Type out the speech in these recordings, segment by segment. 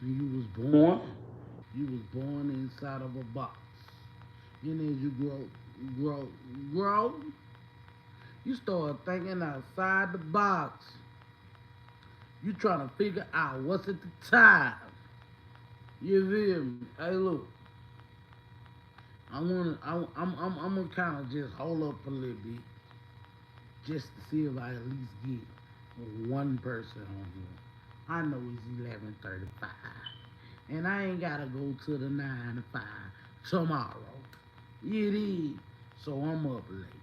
When you was born inside of a box. And as you grow, grow, you start thinking outside the box. You trying to figure out what's at the time. You feel me? Hey, look, I'm gonna kind of just hold up a little bit, just to see if I at least get one person on here. I know it's 11:35, and I ain't gotta go to the 9 to 5 tomorrow. It is, so I'm up late.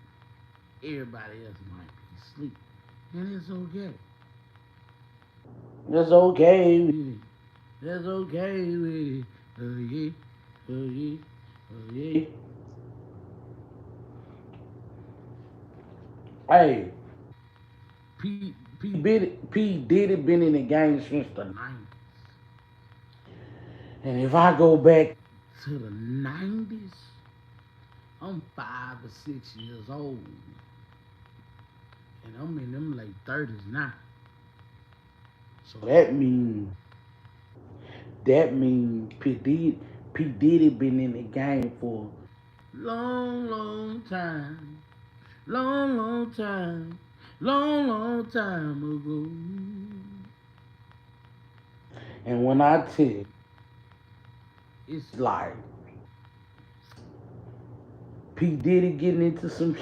Everybody else might be asleep, and it's okay. That's okay with it. That's okay with it. Yeah, yeah, yeah. Hey, P Diddy been in the game since the 90s. And if I go back to the 90s, I'm 5 or 6 years old. And I'm in them late 30s now. So that means P Diddy been in the game for long, long time. Long, long time. Long, long time ago. And when I tell you, it's like P Diddy getting into some the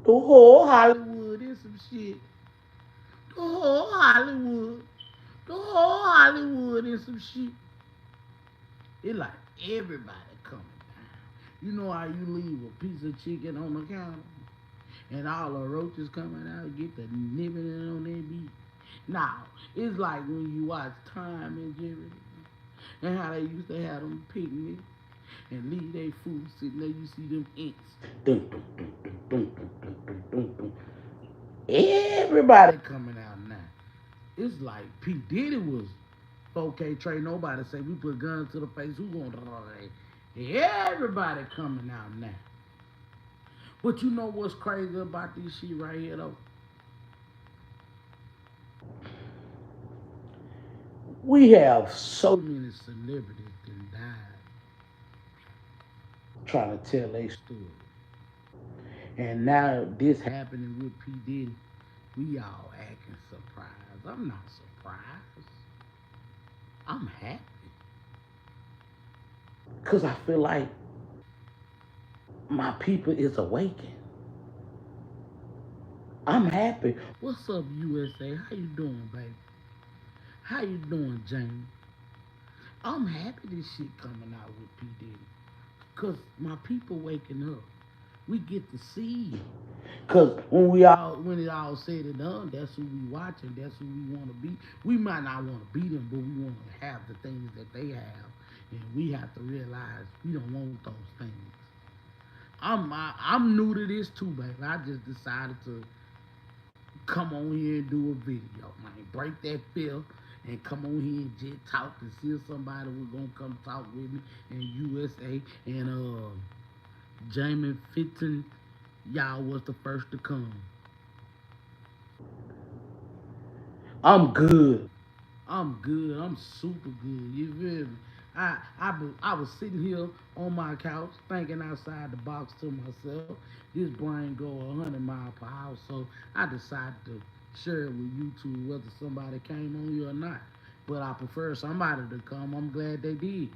whole Hollywood is some shit. The whole Hollywood. The whole Hollywood is some shit. It like everybody coming down. You know how you leave a piece of chicken on the counter and all the roaches coming out get the nibbling on their beak. Now, it's like when you watch Time and Jerry and how they used to have them picnic and leave their food sitting there. You see them ants. Dun, dun, dun, dun, dun, dun, dun, dun, dun, dun. Everybody coming out now. It's like P. Diddy was 4K Trey. Nobody say we put guns to the face. Who gonna everybody coming out now. But you know what's crazy about this shit right here though? We have so many celebrities that died trying to tell their story. And now this happening with P. Diddy, we all acting surprised. I'm not surprised. I'm happy. Cause I feel like my people is awakened. I'm happy. What's up, USA? How you doing, baby? How you doing, Jamie? I'm happy this shit coming out with P. Diddy. Cause my people waking up. We get to see. Cause when it all said and done, that's who we watching. That's who we want to be. We might not want to be them, but we want to have the things that they have, and we have to realize we don't want those things. I'm new to this too, baby. I just decided to come on here and do a video, man. Break that fear and come on here and just talk and see if somebody was gonna come talk with me in USA and Jamie Fitton, y'all was the first to come. I'm good. I'm good. I'm super good. You feel me? I was sitting here on my couch thinking outside the box to myself. This brain go 100 miles per hour, so I decided to share it with YouTube whether somebody came on here or not. But I prefer somebody to come. I'm glad they did.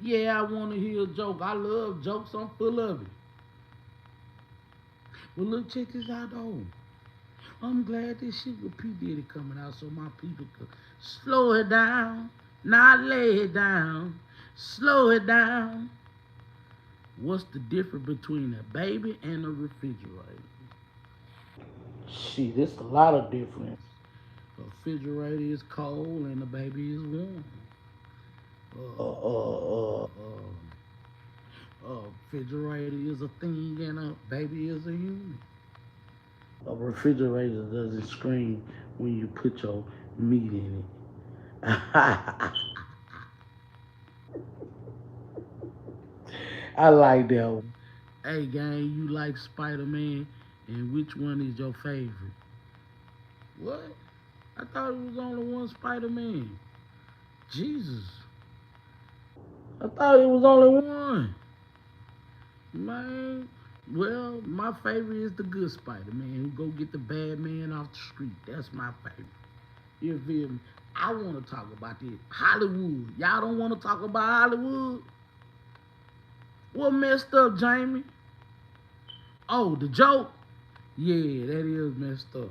Yeah, I want to hear a joke. I love jokes. I'm full of it. Well, look, check this out though. I'm glad this shit with P. Diddy coming out so my people could slow it down, not lay it down, slow it down. What's the difference between a baby and a refrigerator? Shit, it's a lot of difference. A refrigerator is cold and a baby is warm. A refrigerator is a thing and a baby is a human. A refrigerator doesn't scream when you put your meat in it. I like that one. Hey, gang, you like Spider Man? And which one is your favorite? What? I thought it was only one Spider-Man. Jesus. I thought it was only one. Man, well, my favorite is the good Spider-Man who go get the bad man off the street. That's my favorite. You feel me? I want to talk about this. Hollywood. Y'all don't want to talk about Hollywood? What messed up, Jamie? Oh, the joke? Yeah, that is messed up.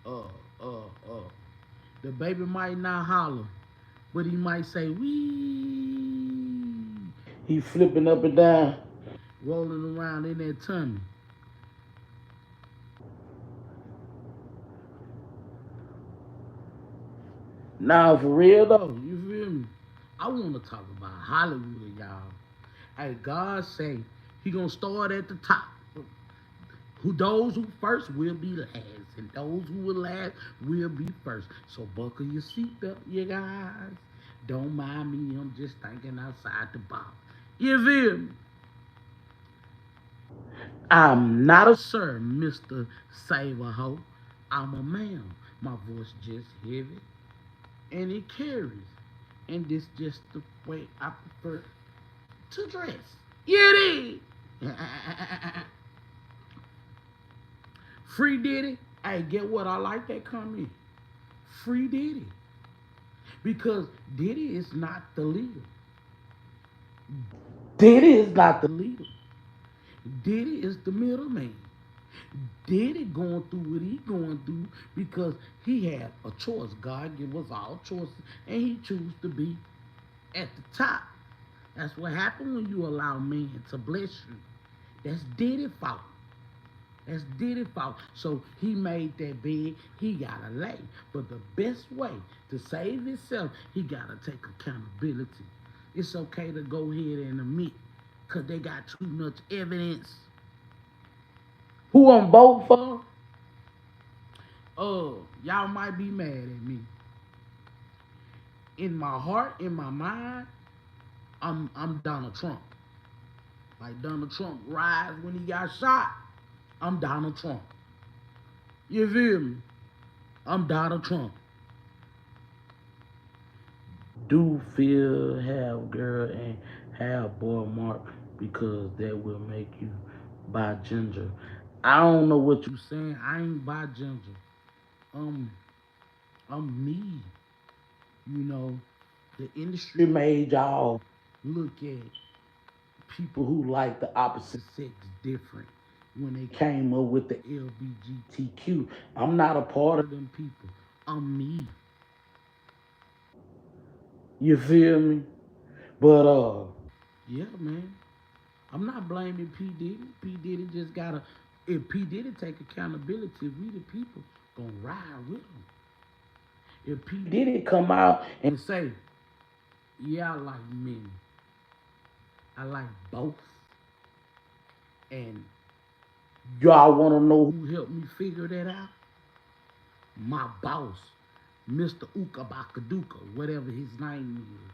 Uh. The baby might not holler, but he might say, wee. He flipping up and down, rolling around in that tummy. Nah, for real though, you feel me? I want to talk about Hollywood, y'all. Hey, God say He gonna start at the top. Who those who first will be last, and those who will last will be first. So buckle your seatbelt, you guys. Don't mind me, I'm just thinking outside the box. You feel me? I'm not a sir, Mr. Saver Ho. I'm a man. My voice just heavy and it carries. And this just the way I prefer to dress. Yeah, it is. Free Diddy. Hey, get what? I like that comment. Free Diddy. Because Diddy is not the leader. Diddy is not the leader. Diddy is the middleman. Diddy going through what he going through because he had a choice. God give us all choices, and he chose to be at the top. That's what happened when you allow man to bless you. That's Diddy's fault. That's Diddy's fault. So he made that bed. He gotta lay. But the best way to save himself, he gotta take accountability. It's okay to go ahead and admit, cause they got too much evidence. Who I'm voting for? Y'all might be mad at me. In my heart, in my mind, I'm Donald Trump. Like Donald Trump rise when he got shot. I'm Donald Trump. You feel me? I'm Donald Trump. Do feel have girl and have boy mark because that will make you buy ginger. I don't know what you saying. I ain't buy ginger. Um, I'm me. You know, the industry made y'all look at people who like the opposite sex different when they came up with the LBGTQ. I'm not a part of them people. I'm me. You feel me? But yeah, man. I'm not blaming P. Diddy. P. Diddy just gotta if P. Diddy take accountability, we the people gonna ride with him. If P. Diddy come out and say, yeah, I like men. I like both. And y'all wanna know who helped me figure that out? My boss, Mr. Ukabakaduka, whatever his name is.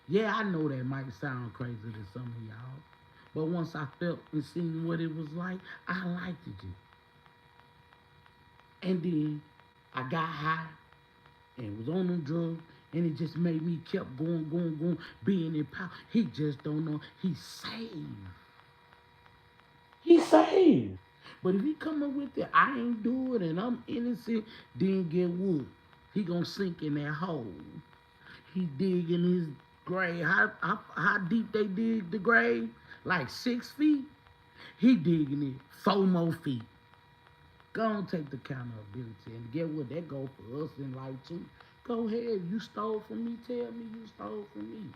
Yeah, I know that might sound crazy to some of y'all. But once I felt and seen what it was like, I liked it. And then I got high and was on them drugs, and it just made me kept going, being in power. He just don't know. He's saved. He's saved. But if he come up with it, I ain't do it, and I'm innocent, then get what? He gonna sink in that hole. He dig in his grave. How deep they dig the grave? Like 6 feet? He digging it 4 more feet. Go on, take the accountability and get what that go for us in life too. Go ahead, you stole from me, tell me you stole from me.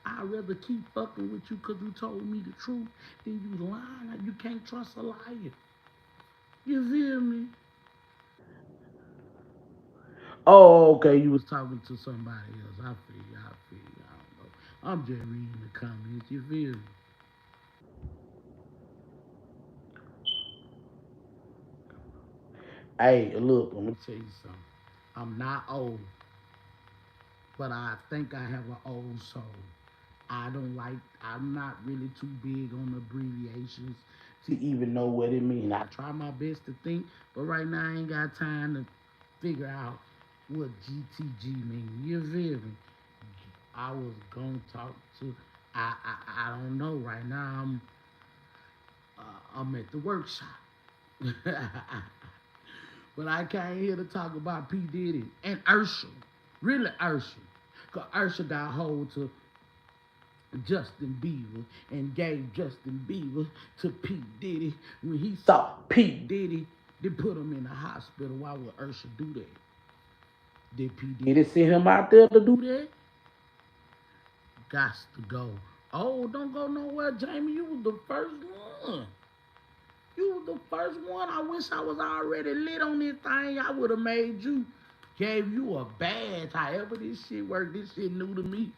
I'd rather keep fucking with you because you told me the truth than you lying. Like you can't trust a liar. You feel me? Oh, okay, you was talking to somebody else. I feel you. I don't know. I'm just reading the comments. You feel me? Hey, look, let me tell you something. I'm not old, but I think I have an old soul. I don't like, I'm not really too big on abbreviations to even know what it means. I try my best to think, but right now I ain't got time to. figure out what GTG mean. You feel me? I was gonna talk to. I don't know right now. I'm at the workshop, but I came here to talk about P Diddy and Usher. Really Usher, cause Usher got hold to Justin Bieber and gave Justin Bieber to P Diddy. When he saw P Diddy, they put him in the hospital. Why would Usher do that? Did P Diddy send him out there to do that? Gots to go. Oh, don't go nowhere, Jamie. You was the first one. You was the first one. I wish I was already lit on this thing. I would have made you, gave you a badge. However this shit work, this shit new to me.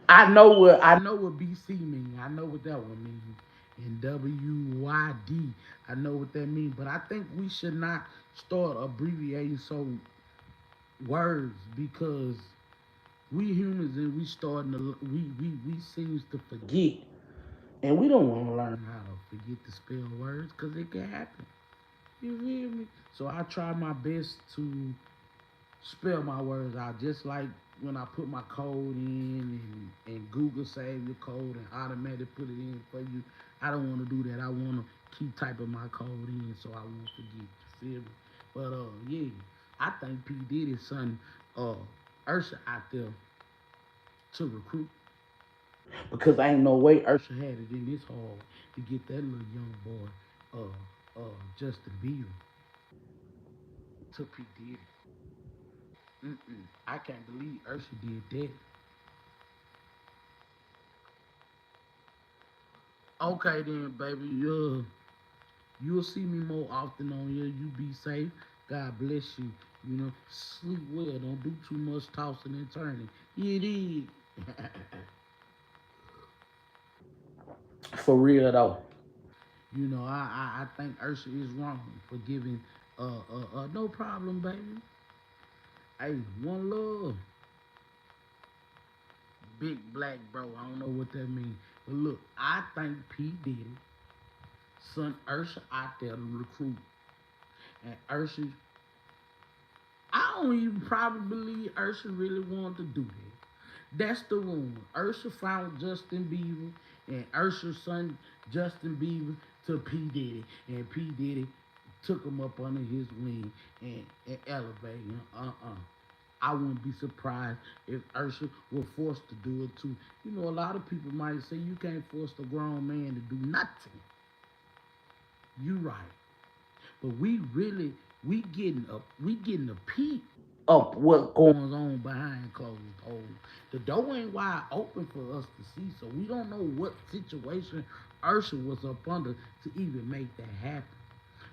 I know what BC mean. I know what that one means. And WYD, I know what that means. But I think we should not start abbreviating so words because we humans and we starting to we seems to forget. And we don't want to learn how to forget to spell words because it can happen. You feel me? So I try my best to spell my words out just like when I put my code in and Google save your code and automatically put it in for you. I don't want to do that. I want to keep typing my code in so I won't forget. You feel me? But yeah, I think P Diddy's son Usher out there to recruit because ain't no way Usher had it in his hall to get that little young boy, Justin Bieber, to P Diddy. I can't believe Usher did that. Okay then, baby. You'll see me more often on here. You be safe. God bless you. You know, sleep well. Don't do too much tossing and turning. It is. For real though. You know, I think Usher is wrong for giving no problem, baby. Hey, one love. Big black bro. I don't know what that means. But look, I think P. Diddy sent Usher out there to recruit. And Usher, I don't even probably believe Usher really wanted to do that. That's the rumor. Usher found Justin Bieber and Usher's son Justin Bieber to P. Diddy. And P. Diddy took him up under his wing and elevated him. I wouldn't be surprised if Usher were forced to do it too. You know, a lot of people might say you can't force a grown man to do nothing. You right. But we getting a peek of what goes on behind closed doors. The door ain't wide open for us to see, so we don't know what situation Usher was up under to even make that happen.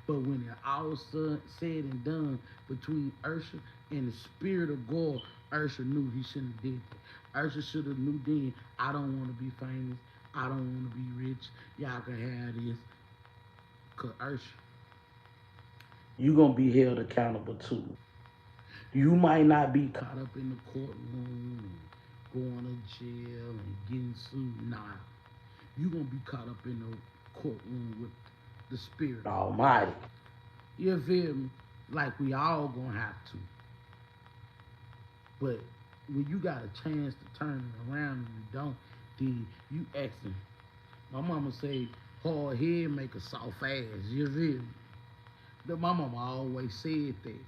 But when it all said and done between Usher and the spirit of God, Usher knew he shouldn't have did that. Usher should have knew then, I don't want to be famous. I don't want to be rich. Y'all can have this. Cause Usher, you gonna be held accountable too. You might not be caught up in the courtroom, going to jail and getting sued. Nah, you gonna be caught up in the courtroom with the Spirit Almighty. You feel me? Like we all gonna have to. But when you got a chance to turn it around and you don't, then you asking. My mama say, hard head make a soft ass. You feel me? My mama always said that.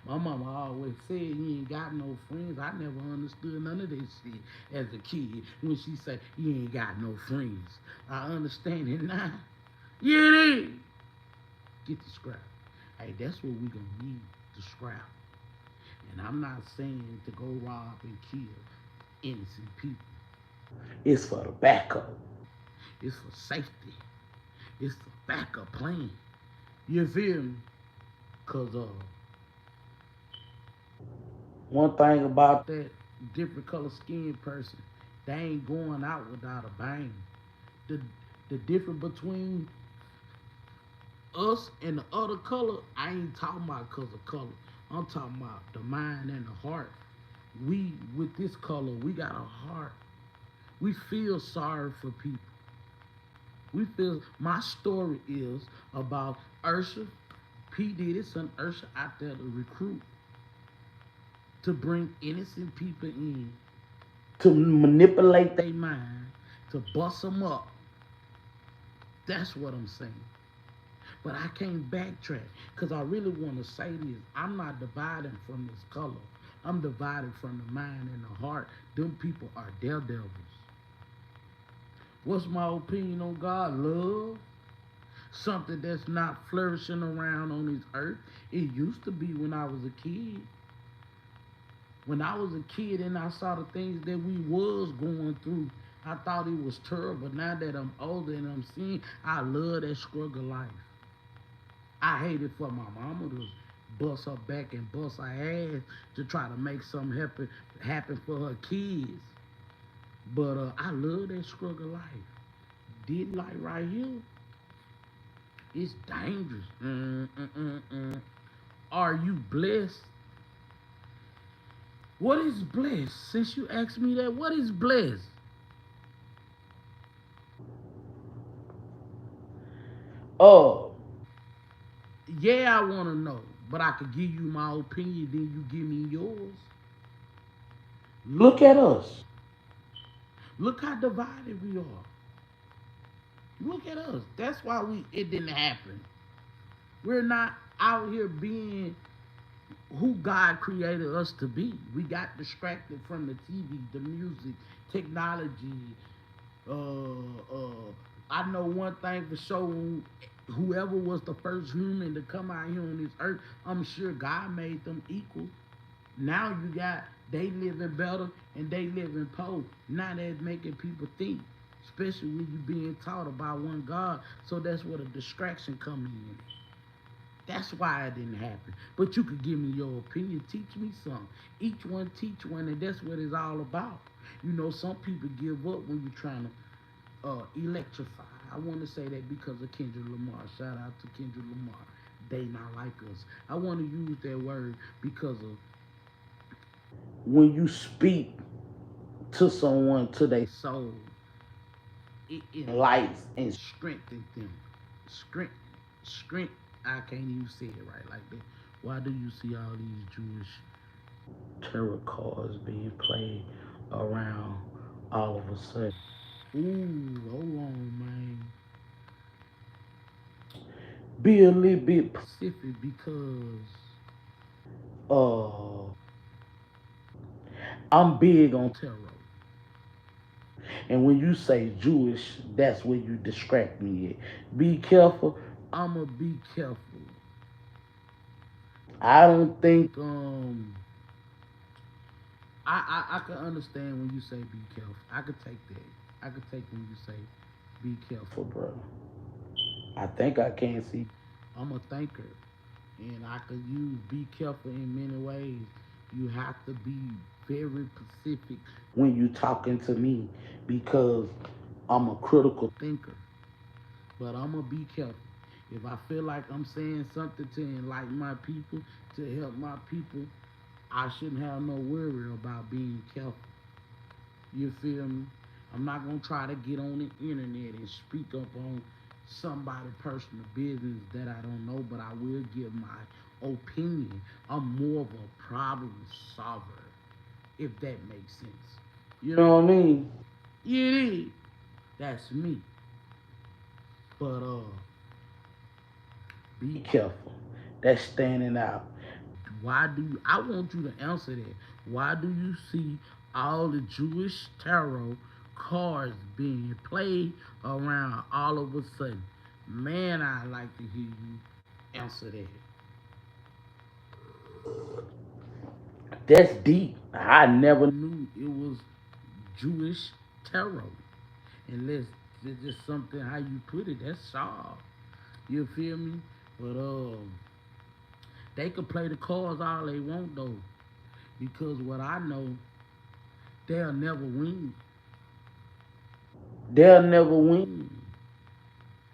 My mama always said you ain't got no friends. I never understood none of this shit as a kid. When she said you ain't got no friends. I understand it now. Yeah, it is. Get the scrap. Hey, that's what we gonna need, the scrap. And I'm not saying to go rob and kill innocent people. It's for the backup. It's for safety. It's for backup plan. You feel me? Cause one thing about that different color skin person, they ain't going out without a bang. The the difference between us and the other color, I ain't talking about cause of color. I'm talking about the mind and the heart. We with this color, we got a heart. We feel sorry for people. We feel my story is about Usher, P. Diddy, son Usher out there to recruit, to bring innocent people in, to manipulate their mind, to bust them up. That's what I'm saying. But I can't backtrack because I really want to say this. I'm not dividing from this color. I'm divided from the mind and the heart. Them people are daredevils. What's my opinion on God? Love. Something that's not flourishing around on this earth. It used to be when I was a kid. When I was a kid and I saw the things that we was going through, I thought it was terrible. Now that I'm older and I'm seeing, I love that struggle life. I hated for my mama to bust her back and bust her ass to try to make something happen for her kids. But I love that struggle life. Did like right here, it's dangerous. Are you blessed? What is blessed? Since you asked me that, what is blessed? Oh, yeah, I want to know, but I could give you my opinion, then you give me yours. Look at us. Look how divided we are. Look at us. That's why it didn't happen. We're not out here being who God created us to be. We got distracted from the TV, the music, technology. I know one thing for sure. Whoever was the first human to come out here on this earth, I'm sure God made them equal. Now you got they living better and they living poor. Now that's making people think, especially when you being taught about one God. So that's where the distraction come in. That's why it didn't happen. But you could give me your opinion, teach me something. Each one teach one, and that's what it's all about. You know, some people give up when you're trying to electrify. I want to say that because of Kendrick Lamar. Shout out to Kendrick Lamar. They not like us. I want to use that word because of when you speak to someone, to their soul, it enlightens and strengthens them. Strength, strength. I can't even say it right like that. Why do you see all these Jewish tarot cards being played around all of a sudden? Ooh, hold on, man. Be a little bit specific because uh I'm big on tarot. And when you say Jewish, that's where you distract me at. Be careful. I'ma be careful. I don't think I can understand when you say be careful. I could take that. I could take when you say be careful, bro. I think I can see. I'm a thinker, and I could use be careful in many ways. You have to be very specific when you talking to me because I'm a critical thinker. But I'm gonna be careful. If I feel like I'm saying something to enlighten my people, to help my people, I shouldn't have no worry about being careful. You feel me? I'm not gonna try to get on the internet and speak up on somebody's personal business that I don't know, but I will give my opinion. I'm more of a problem solver, if that makes sense. You know what I mean? It is. That's me. But be careful. That's standing out. Why do you, I want you to answer that. Why do you see all the Jewish tarot cards being played around all of a sudden? Man, I'd like to hear you answer that. That's deep. I never knew it was Jewish tarot. Unless it's just something how you put it, that's soft. You feel me? But they could play the cards all they want though. Because what I know, they'll never win. They'll never win.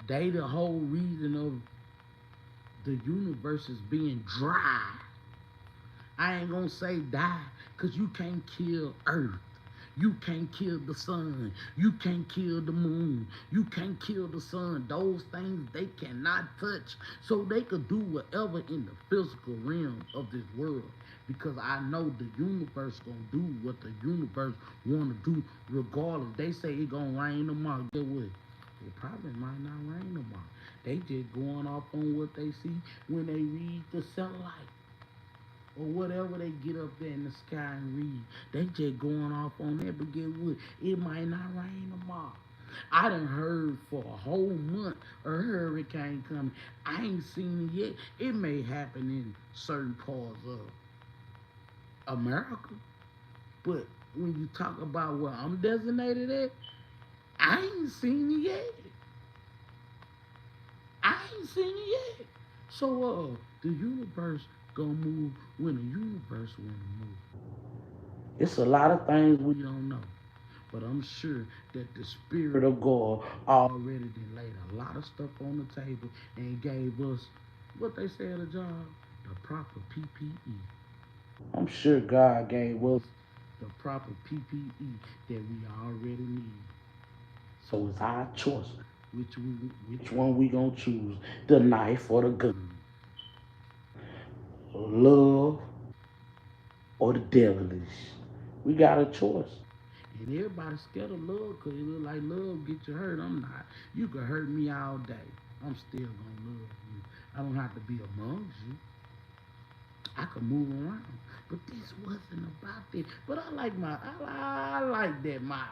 They the whole reason of the universe is being dry. I ain't gonna say die, cause you can't kill Earth. You can't kill the sun. You can't kill the moon. You can't kill the sun. Those things they cannot touch. So they could do whatever in the physical realm of this world. Because I know the universe gonna do what the universe wanna do regardless. They say it gonna rain tomorrow. Get what? It probably might not rain tomorrow. They just going off on what they see when they read the satellite or whatever they get up there in the sky and read. They just going off on that, but get what? It might not rain tomorrow. I done heard for a whole month a hurricane coming. I ain't seen it yet. It may happen in certain parts of America, but when you talk about where I'm designated at, I ain't seen it yet. I ain't seen it yet. So the universe gonna move when the universe wanna move. It's a lot of things we don't know. But I'm sure that the Spirit of God already did laid a lot of stuff on the table and gave us what they say at the job, the proper PPE. I'm sure God gave us the proper PPE that we already need. So it's our choice which one we gonna choose, the knife or the gun, love or the devilish. We got a choice. And everybody's scared of love because it look like love get you hurt. I'm not. You can hurt me all day. I'm still gonna love you. I don't have to be amongst you. I can move around. But this wasn't about that. But I like that my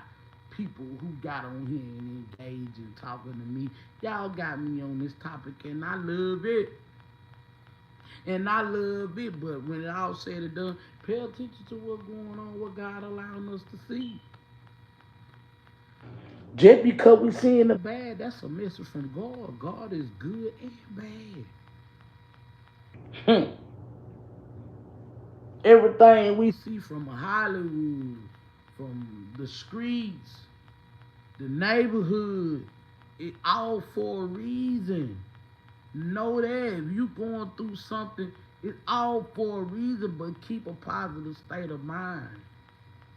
people who got on here and engaged and talking to me, y'all got me on this topic and I love it. And I love it, but when it all said and done, pay attention to what's going on, what God allowing us to see. Just because we seeing the bad, that's a message from God. God is good and bad. Everything we see from Hollywood, from the streets, the neighborhood, it all for a reason. Know that if you going through something, it's all for a reason, but keep a positive state of mind.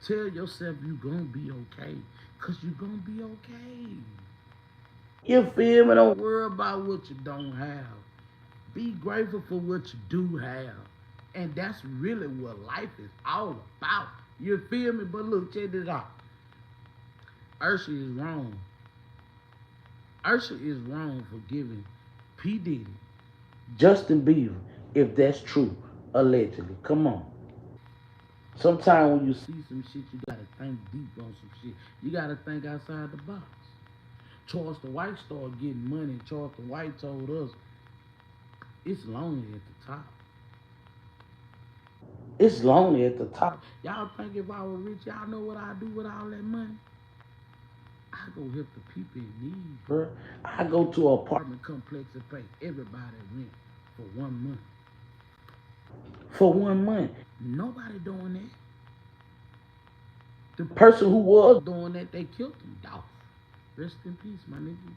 Tell yourself you gonna be okay, cause you gonna be okay. You feel me? Don't worry about what you don't have. Be grateful for what you do have. And that's really what life is all about. You feel me? But look, check this out. Usher is wrong. Usher is wrong for giving P. Diddy, Justin Bieber, if that's true, allegedly. Come on. Sometimes when you see some shit, you gotta think deep on some shit. You gotta think outside the box. Charleston White started getting money. Charleston White told us it's lonely at the top. It's lonely at the top. Y'all think if I were rich, y'all know what I'd do with all that money? I go help the people in need, bro. I go to an apartment complex and pay everybody rent for 1 month. For 1 month. Nobody doing that. The person who was doing that, they killed him. Y'all. Rest in peace, my nigga.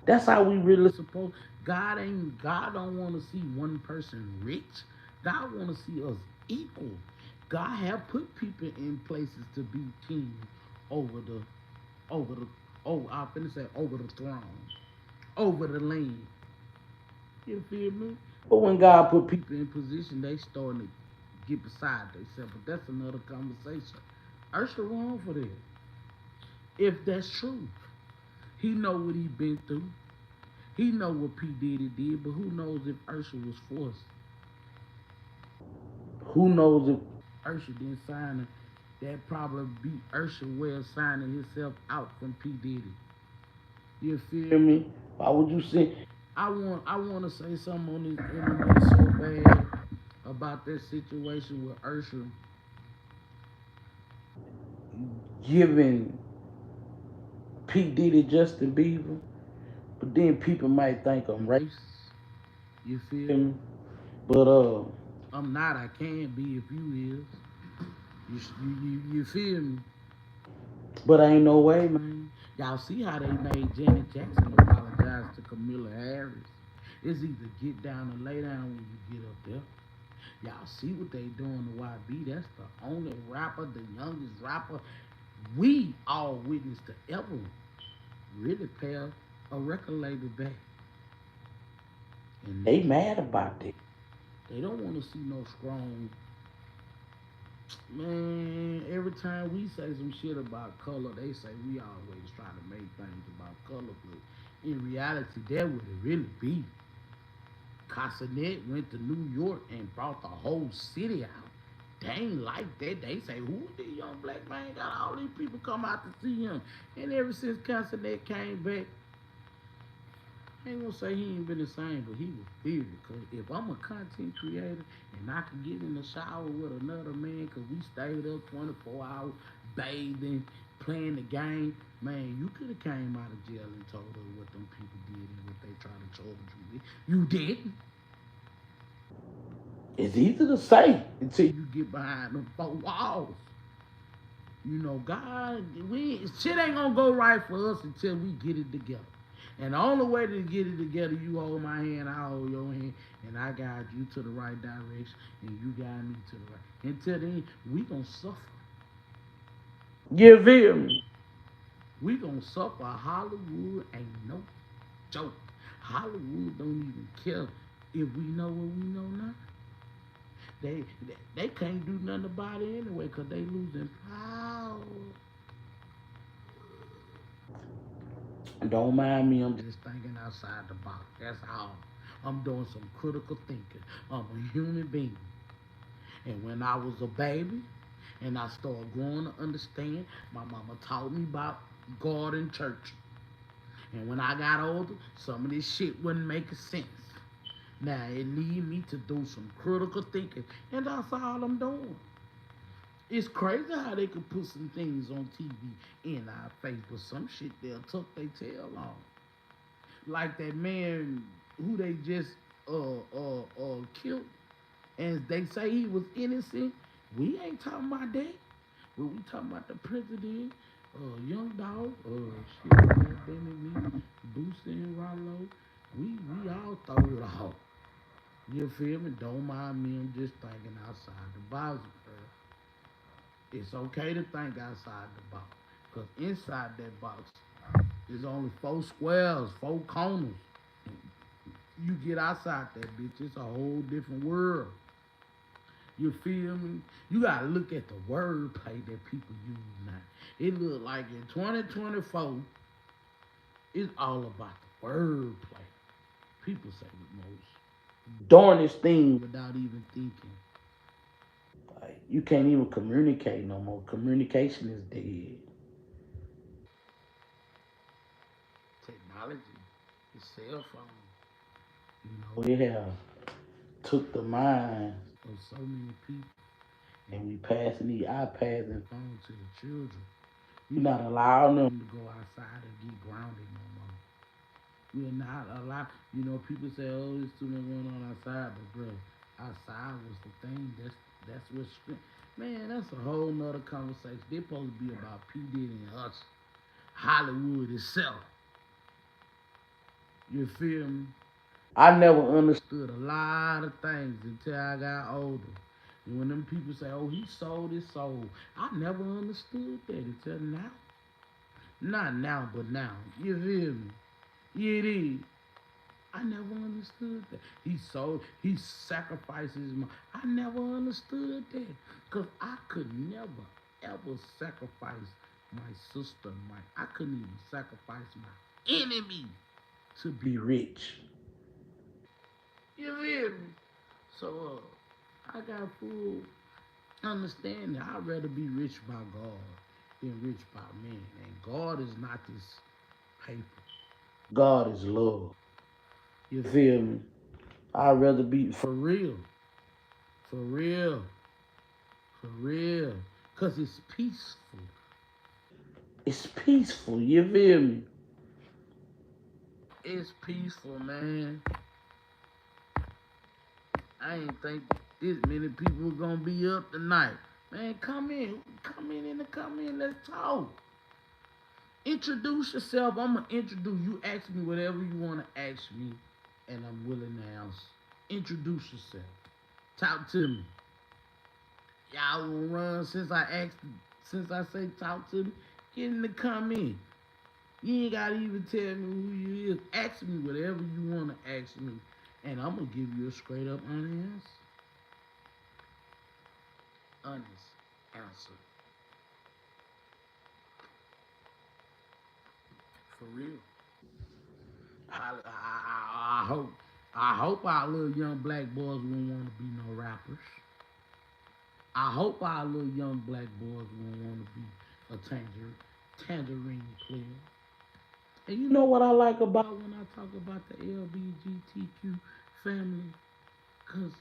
That's how we really supposed. God don't want to see one person rich. God want to see us equal. God have put people in places to be king over the over the I'm finna say over the throne, over the land. You feel me? But when God put people in position, they starting to get beside themselves. But that's another conversation. Usher wrong for that. If that's true, he know what he been through. He know what P. Diddy did, but who knows if Usher was forced? Who knows if Usher didn't sign it? That probably be Usher way of signing himself out from P. Diddy. You feel me? Why would you say? I want to say something on this internet so bad about that situation with Usher giving P. Diddy Justin Bieber, but then people might think I'm racist. You feel me? But I'm not. I can be if you is. You feel me? But ain't no way, man. Y'all see how they made Janet Jackson apologize to Camilla Harris. It's either get down or lay down when you get up there. Y'all see what they doing to YB. That's the only rapper, the youngest rapper we all witnessed to ever really pay a record label back. And they mad about that. They don't want to see no strong. Man, every time we say some shit about color, they say we always try to make things about color, but in reality, that would it really be. Casanet went to New York and brought the whole city out. They ain't like that. They say, who the young black man got all these people come out to see him? And ever since Casanet came back, I ain't gonna say he ain't been the same, but he was bigger. Cause if I'm a content creator and I can get in the shower with another man, cause we stayed up 24 hours bathing, playing the game, man, you could have came out of jail and told her what them people did and what they trying to charge you with. You didn't. It's easy to say until you get behind them four walls. You know, God, shit ain't gonna go right for us until we get it together. And the only way to get it together, you hold my hand, I hold your hand, and I guide you to the right direction, and you guide me to the right. Until then, we gonna suffer. You feel me? We gonna suffer. Hollywood ain't no joke. Hollywood don't even care if we know what we know now. They can't do nothing about it anyway because they losing power. Don't mind me, I'm just thinking outside the box. That's all. I'm doing some critical thinking. I'm a human being. And when I was a baby and I started growing to understand, my mama taught me about God and church. And when I got older, some of this shit wasn't making sense. Now it lead me to do some critical thinking. And that's all I'm doing. It's crazy how they could put some things on TV in our face, but some shit they'll tuck their tail on. Like that man who they just killed, and they say he was innocent. We ain't talking about that, but we talking about the president, young dog, shit, goddamn it, me, Boosie and Rollo. We all throw it off. You feel me? Don't mind me. I'm just thinking outside the box, bro. It's okay to think outside the box, cause inside that box is only four squares, four corners. You get outside that bitch, it's a whole different world. You feel me? You gotta look at the wordplay that people use now. It look like in 2024, it's all about the wordplay. People say the most darnest thing without even thinking. Like, you can't even communicate no more. Communication is dead. Technology, the cell phone, it have took the minds of so many people, and we passing these iPads and phones to the children. We're not allowing them to go outside and get grounded no more. We're not allowed. People say, "Oh, there's too much going on outside," but bro, outside was the thing. That's what's man. That's a whole nother conversation. They supposed to be about P Diddy and us, Hollywood itself. You feel me? I never understood a lot of things until I got older. And when them people say, "Oh, he sold his soul," I never understood that until now. Not now, but now. You feel me? Yeah, it is. I never understood that. He sacrifices my. I never understood that. Because I could never, ever sacrifice my sister. I couldn't even sacrifice my enemy to be rich. You feel me? So, I got full understanding. I'd rather be rich by God than rich by man. And God is not this paper. God is love. You feel me? I'd rather be for real. For real. For real. Because it's peaceful. It's peaceful. You feel me? It's peaceful, man. I ain't think this many people were gonna be up tonight. Man, come in. Come in. Let's talk. Introduce yourself. I'm gonna introduce you. Ask me whatever you wanna ask me, and I'm willing to answer. Introduce yourself. Talk to me. Y'all gonna run since I asked Since I say talk to me, get in the comment. You ain't gotta even tell me who you is. Ask me whatever you wanna ask me. And I'm gonna give you a straight up honest answer. For real. I hope our little young black boys won't want to be no rappers. I hope our little young black boys won't want to be a tangerine player. And you know what I like about when I talk about the LGBTQ family? Because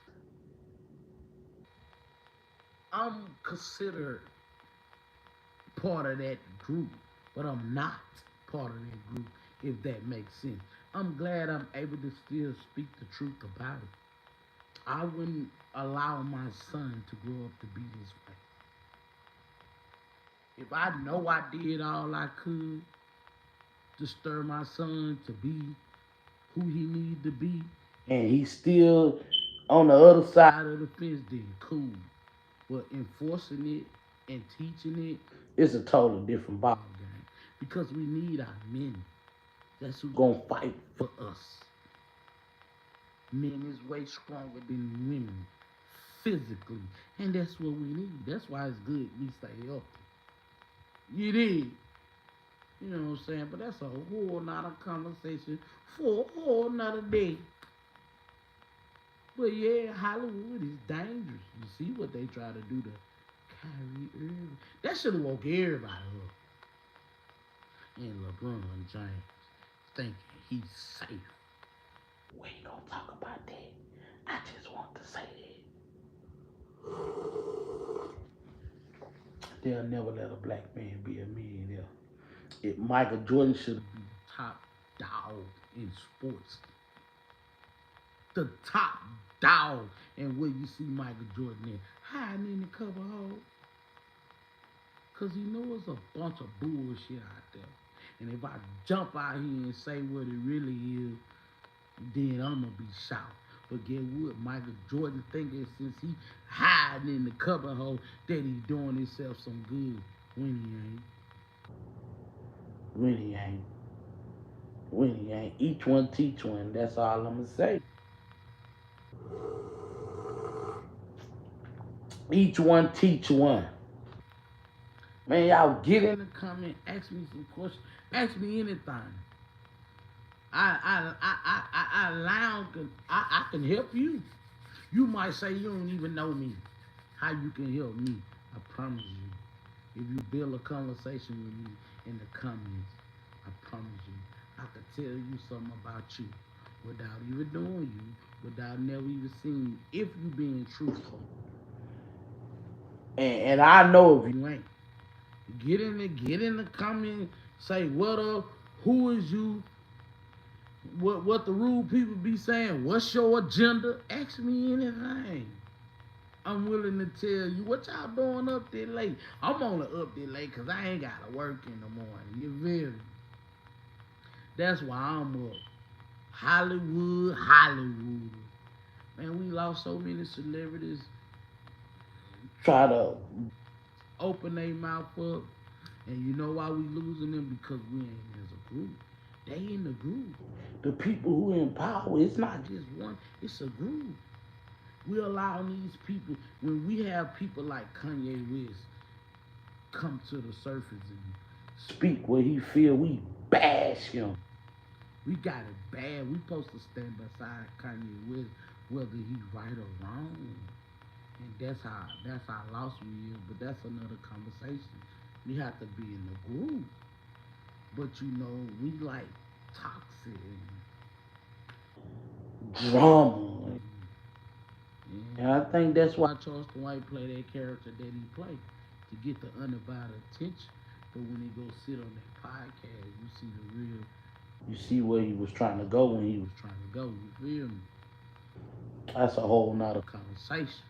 I'm considered part of that group, but I'm not part of that group, if that makes sense. I'm glad I'm able to still speak the truth about it. I wouldn't allow my son to grow up to be this way. If I know I did all I could to stir my son to be who he needed to be, and he's still on the other side of the fence, then cool. But enforcing it and teaching it is a totally different ball game. Because we need our men. That's who gonna fight for us. Men is way stronger than women physically, and that's what we need. That's why it's good we stay healthy. You did. You know what I'm saying? But that's a whole nother conversation for a whole nother day. But yeah, Hollywood is dangerous. You see what they try to do to Kyrie Irving. That should have woke everybody up. And LeBron James thinking he's safe. We ain't gonna talk about that. I just want to say that they'll never let a black man be a millionaire. If Michael Jordan should be the top dog in sports. The top dog. And where you see Michael Jordan in, hiding in the cover hole. Because he knows it's a bunch of bullshit out there. And if I jump out here and say what it really is, then I'm going to be shocked. But get what? Michael Jordan thinking since he hiding in the cupboard hole that he doing himself some good when he ain't. When he ain't. When he ain't. Each one teach one. That's all I'm going to say. Each one teach one. Man, y'all get in the comment, ask me some questions, ask me anything. I can help you. You might say you don't even know me. How you can help me? I promise you. If you build a conversation with me in the comments, I promise you, I could tell you something about you without even knowing you, without never even seeing you, if you being truthful. And I know if you ain't. Get in the comment, say what up, who is you, what the rude people be saying, what's your agenda? Ask me anything. I'm willing to tell you what y'all doing up there late. I'm only up there late because I ain't gotta work in the morning. You feel me? That's why I'm up. Hollywood. Man, we lost so many celebrities. Try to open their mouth up. And you know why we losing them? Because we ain't as a group. They in the group. The people who in power, it's not just one, it's a group. We allow these people, when we have people like Kanye West come to the surface and speak what he feel, we bash him. We got it bad. We supposed to stand beside Kanye West, whether he's right or wrong. And that's how lost we is. But that's another conversation. We have to be in the group. But you know, we like toxic drama. And I think that's why Charleston White play that character that he played, to get the undivided attention. But when he go sit on that podcast, you see the real, you see where he was trying to go when he was trying to go. You feel me? That's a whole nother conversation.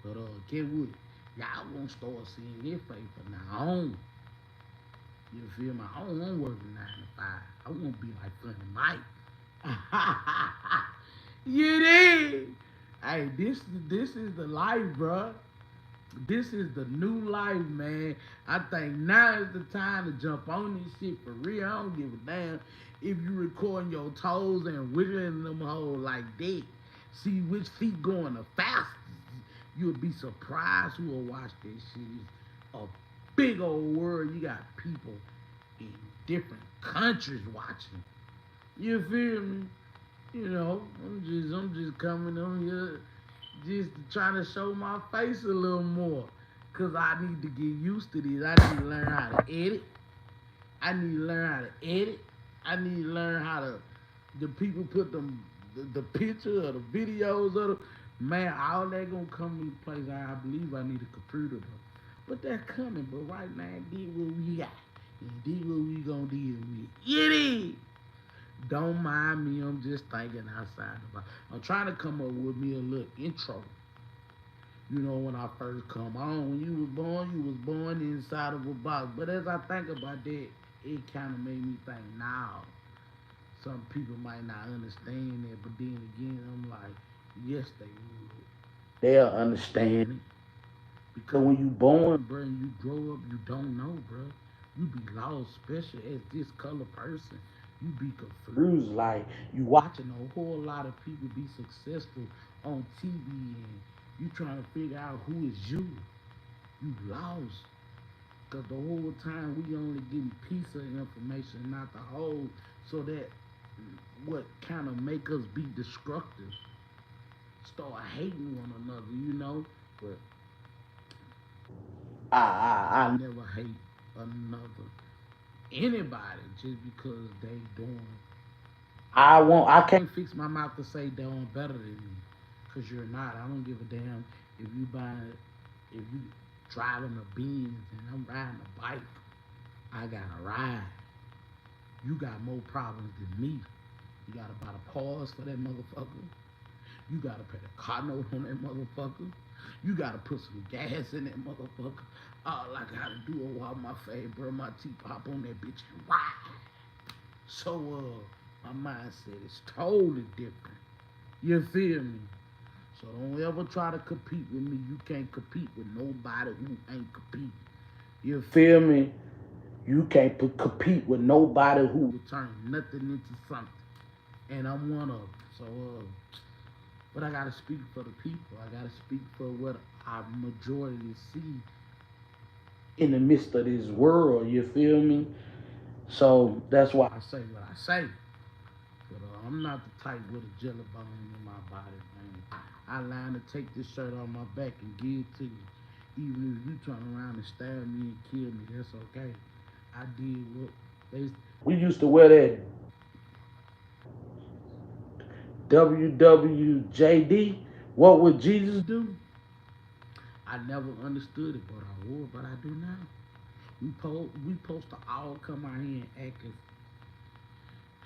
But get what? Y'all gonna start seeing their face from now on. You feel me? I don't want to work 9 to 5. I want to be like Funny Mike. You did. Hey, this is the life, bro. This is the new life, man. I think now is the time to jump on this shit for real. I don't give a damn if you recording your toes and wiggling them hoes like that. See which feet going the fastest. You'll be surprised who will watch this shit. It's a big old world. You got people in different countries watching. You feel me? You know, I'm just coming on here just trying to show my face a little more. Cause I need to get used to this. I need to learn how to edit. I need to learn how to edit. I need to learn how to the people put them the picture or the videos of them. Man, all that gonna come into place. I believe I need a computer though. But that's coming. But right now, did what we got. And did what we gonna deal with. It is. Don't mind me, I'm just thinking outside the box. I'm trying to come up with me a little intro. You know, when I first come on, when you was born inside of a box. But as I think about that, it kind of made me think, now, some people might not understand that, but then again, I'm like, yes, they would. They'll understand it. Because when you born, bro, and you grow up, you don't know, bro. You be lost, especially as this color person. You be confused, like you watching a whole lot of people be successful on TV, and you trying to figure out who is you. You lost, cause the whole time we only getting piece of information, not the whole. So that what kind of make us be destructive, start hating one another, you know. But I never hate another anybody just because they doing. I can't fix my mouth to say they're doing better than me, cause you're not. I don't give a damn if you buying, if you driving a Benz and I'm riding a bike. I gotta ride. You got more problems than me. You gotta buy the parts for that motherfucker. You gotta pay the car note on that motherfucker. You gotta put some gas in that motherfucker. All I gotta do is walk my face, bro, my teeth pop on that bitch and ride. So, my mindset is totally different. You feel me? So don't ever try to compete with me. You can't compete with nobody who ain't competing. You feel me? You can't compete with nobody who will turn nothing into something. And I'm one of them. So, but I gotta speak for the people. I gotta speak for what our majority see in the midst of this world. You feel me? So that's why I say what I say. But I'm not the type with a jelly bone in my body, man. I line to take this shirt off my back and give it to you. Even if you turn around and stab me and kill me, that's okay. I did what they. We used to wear that WWJD. What would Jesus do? I never understood it, but I would. But I do now. We supposed to all come out here and act as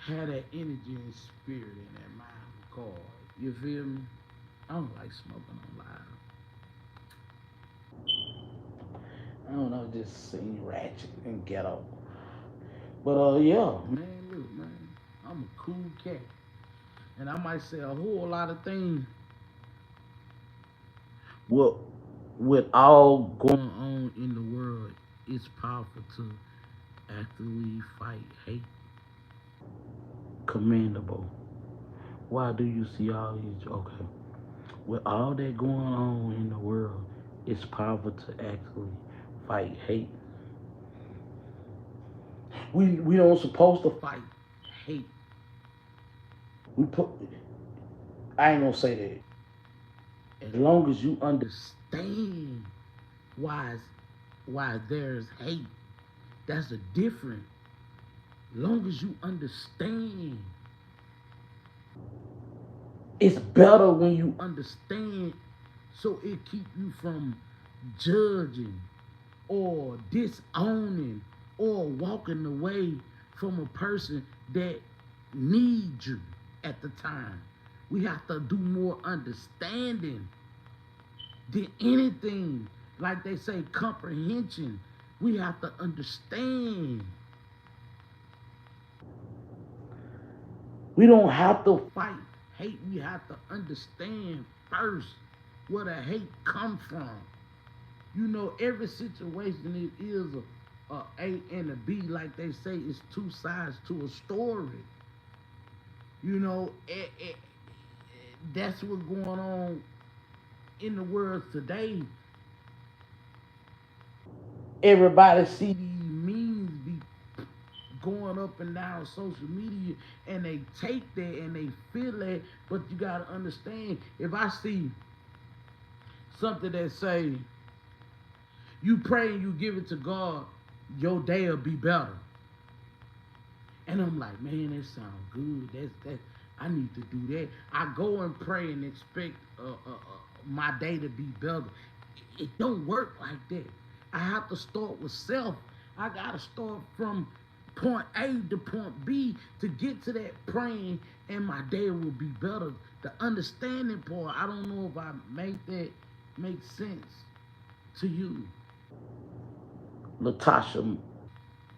have that energy and spirit in that mind record. You feel me? I don't like smoking on loud. I don't know, just seem ratchet and ghetto. But yeah, man, look, man, I'm a cool cat, and I might say a whole lot of things. What with all going on in the world, it's powerful to actively fight hate. Commendable. Why do you see all these? Okay, with all that going on in the world, it's powerful to actually fight hate. We don't supposed to fight hate. We put. I ain't gonna say that. As long as you understand why why there's hate, that's a different. Long as you understand, it's better when you understand, so it keep you from judging or disowning or walking away from a person that needs you at the time. We have to do more understanding than anything. Like they say, comprehension. We have to understand. We don't have to fight hate. We have to understand first where the hate come from. You know, every situation it is a A and a B, like they say, it's two sides to a story. You know, that's what's going on in the world today. Everybody see these memes be going up and down social media, and they take that and they feel that. But you gotta understand, if I see something that say you pray and you give it to God, your day will be better. And I'm like, man, that sounds good. That I need to do that. I go and pray and expect my day to be better. It don't work like that. I have to start with self. I gotta start from point A to point B to get to that praying, and my day will be better. The understanding part, I don't know if I make that make sense to you, Latasha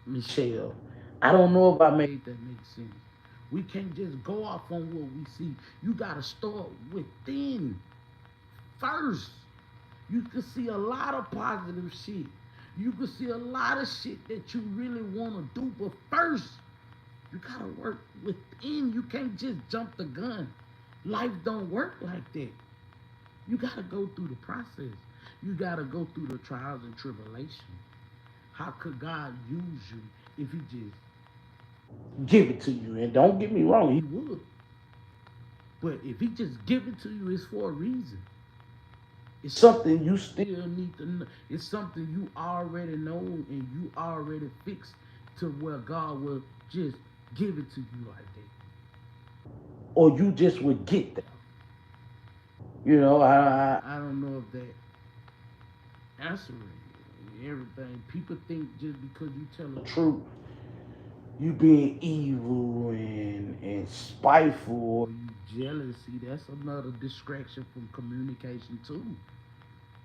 Michelle. I don't know if I made that make sense. We can't just go off on what we see. You gotta start within first. You can see a lot of positive shit. You can see a lot of shit that you really wanna do, but first you gotta work within. You can't just jump the gun. Life don't work like that. You gotta go through the process. You gotta go through the trials and tribulations. How could God use you if He just give it to you? And don't get me wrong, He would. But if He just give it to you, it's for a reason. It's something you still need to know. It's something you already know and you already fixed to where God will just give it to you like that. Or you just would get that. You know, I don't know if that answering everything. People think just because you tell the truth, you being evil and spiteful, or you jealousy. That's another distraction from communication too.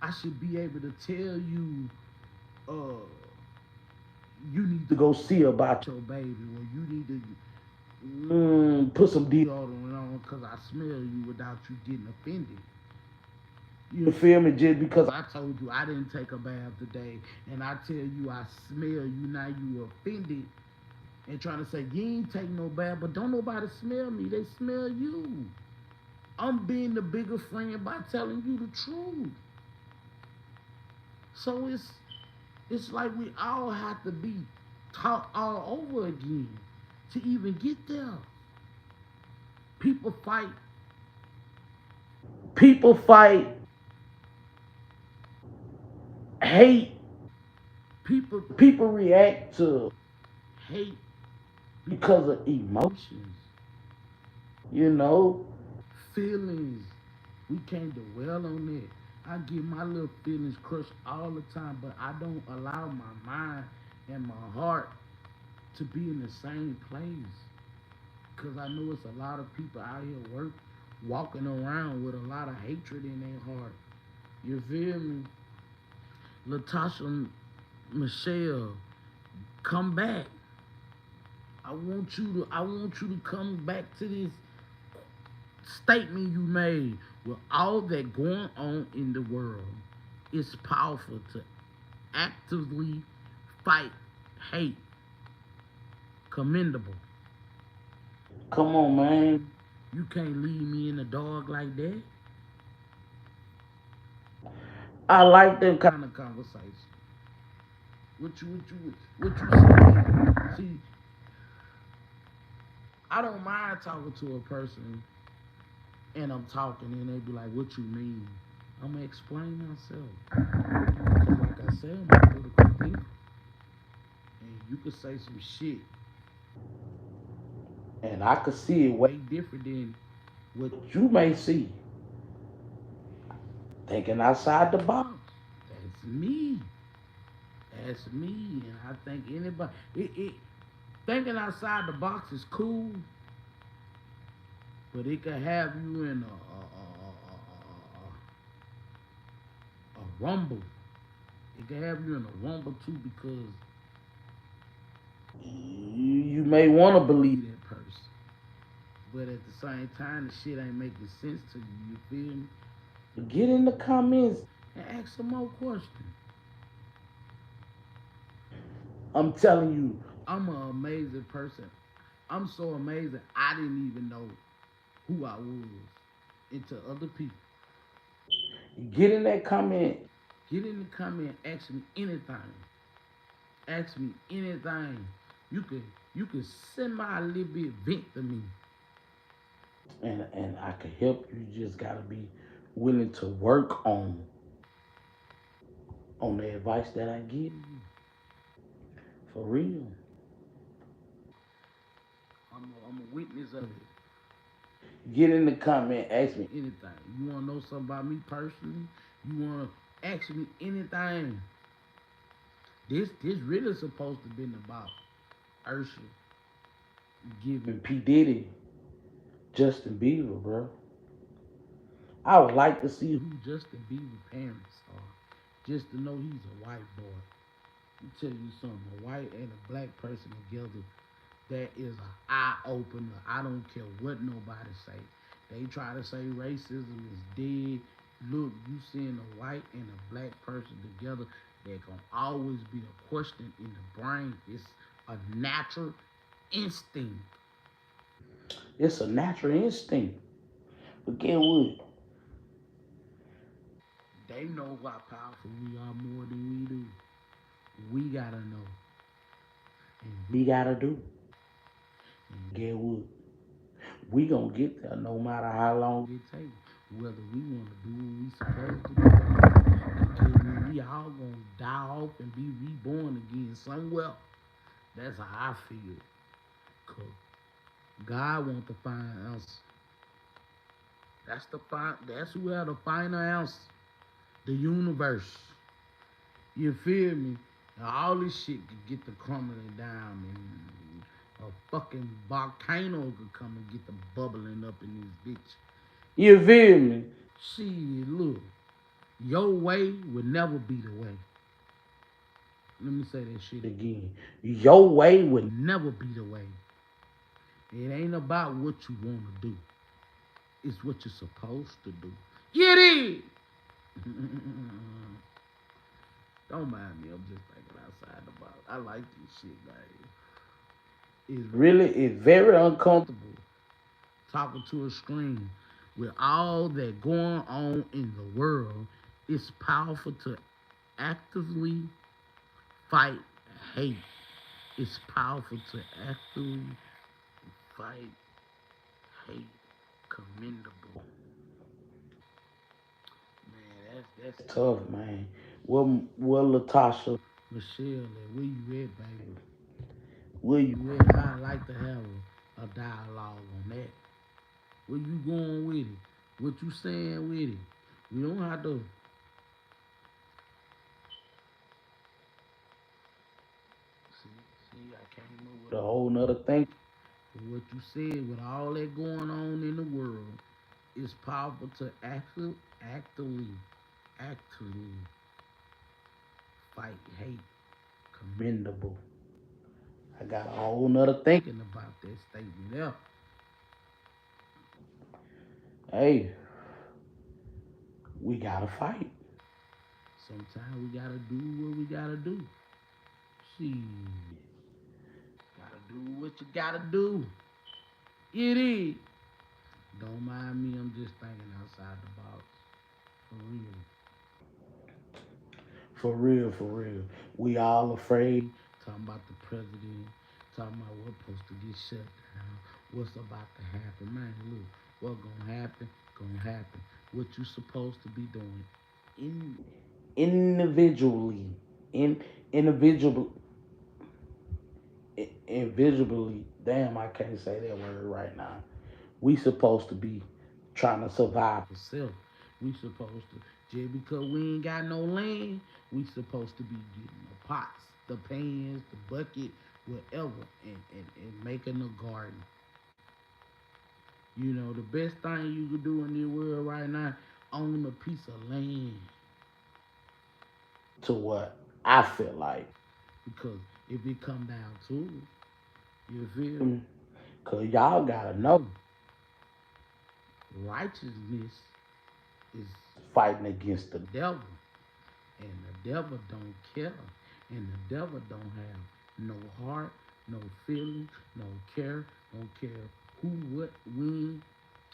I should be able to tell you, uh, you need to go see about your baby, or you need to put some deodorant on because I smell you without you getting offended. You feel me? Just because I told you I didn't take a bath today, and I tell you I smell you, now you offended and trying to say you ain't take no bath, but don't nobody smell me. They smell you. I'm being the bigger friend by telling you the truth. So it's like we all have to be taught all over again to even get there. People fight. People fight hate. People react to hate because of emotions. You know, feelings. We can't dwell on that. I get my little feelings crushed all the time, but I don't allow my mind and my heart to be in the same place. Cause I know it's a lot of people out here walking around with a lot of hatred in their heart. You feel me? Latasha Michelle, come back. I want you to come back to this statement you made. With all that going on in the world, it's powerful to actively fight hate. Commendable. Come on, man. You can't leave me in the dark like that. I like them kind of conversations. What you see, I don't mind talking to a person and I'm talking and they be like, what you mean? I'm gonna explain myself. Cause like I said, I'm a critical thinker. And you could say some shit and I could see it way different than what you may see. Thinking outside the box. That's me. That's me. And I think anybody thinking outside the box is cool, but it can have you in a rumble. It can have you in a rumble too because you may want to believe that person, but at the same time, the shit ain't making sense to you. You feel me? Get in the comments and ask some more questions. I'm telling you, I'm an amazing person. I'm so amazing, I didn't even know who I was into other people. Get in that comment. Get in the comment. Ask me anything. Ask me anything. You can you can send my little bit vent to me. And I can help you. You just gotta be willing to work on the advice that I give you. For real. I'm a witness of it. Get in the comment, ask me anything. You wanna know something about me personally? You wanna ask me anything? This really supposed to been about Usher giving P. Diddy Justin Bieber, bro. I would like to see who Justin Bieber parents are. Just to know he's a white boy. Let me tell you something, a white and a black person together, that is an eye opener. I don't care what nobody say. They try to say racism is dead. Look, you seeing a white and a black person together, there gonna always be a question in the brain. It's a natural instinct. It's a natural instinct. But get what? They know how powerful we are more than we do. We gotta know. And we gotta do. And get what? We gonna get there no matter how long it takes. Whether we wanna do what we supposed to do. Because when we all gonna die off and be reborn again somewhere, that's how I feel. Cause God want the final answer. That's who had the final answer. The universe. You feel me? Now, all this shit could get to crumbling down, and a fucking volcano could come and get the bubbling up in this bitch. You feel me? See, look, your way would never be the way. Let me say that shit again. Your way would never be the way. It ain't about what you want to do. It's what you're supposed to do. Get it! Don't mind me. I'm just thinking outside the box. I like this shit, man. It's very uncomfortable talking to a screen with all that going on in the world. It's powerful to actively fight hate. It's powerful to actively fight hate. Commendable. Man, that's tough, man. Well, Latasha, Michelle, where you at, baby? Where you at? I'd like to have a dialogue on that. Where you going with it? What you saying with it? We don't have to. See, I came up with a whole nother thing. What you said, with all that going on in the world, it's powerful to actually fight hate. Commendable. I got a whole nother thinking about that statement there. Hey, we gotta fight. Sometimes we gotta do what we gotta do. See, gotta do what you gotta do. It is. Don't mind me, I'm just thinking outside the box. For real. For real, for real. We all afraid. Talking about the president. Talking about what's supposed to get shut down. What's about to happen. Man, look, what gonna happen, gonna happen. What you supposed to be doing. Individually. In individual Individually. Damn, I can't say that word right now. We supposed to be trying to survive ourselves. We supposed to, just because we ain't got no land, we supposed to be getting the pots, the pans, the bucket, whatever, and making a garden. You know, the best thing you could do in this world right now, own a piece of land. To what I feel like. Because if it come down to it, you feel me? Because y'all gotta know, righteousness is fighting against the devil. And the devil don't care. And the devil don't have No heart, no feeling, no care, don't care who, what, when,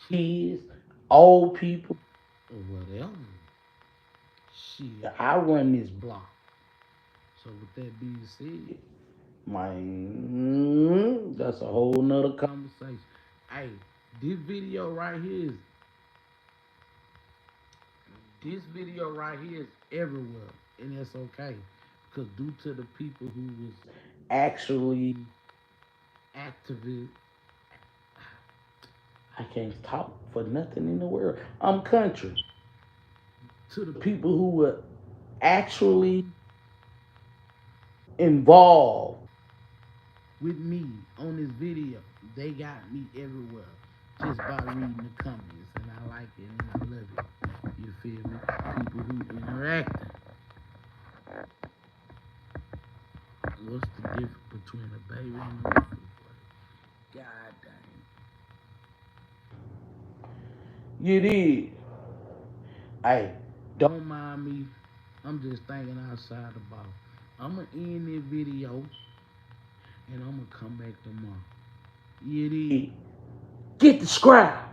kids, old people, or whatever. Shit, I run this block. So with that being said, man, that's a whole nother conversation. Hey, this video right here is this video right here is everywhere, and that's okay, because due to the people who was actually activists, I can't talk for nothing in the world. I'm country. To the people who were actually involved with me on this video, they got me everywhere just by reading the comments, and I like it and I love it. You feel me? People who interacting. What's the difference between a baby and a little boy? God dang. You did. Hey, don't mind me. I'm just thinking outside the box. I'm going to end this video and I'm going to come back tomorrow. You did. Get the scrap.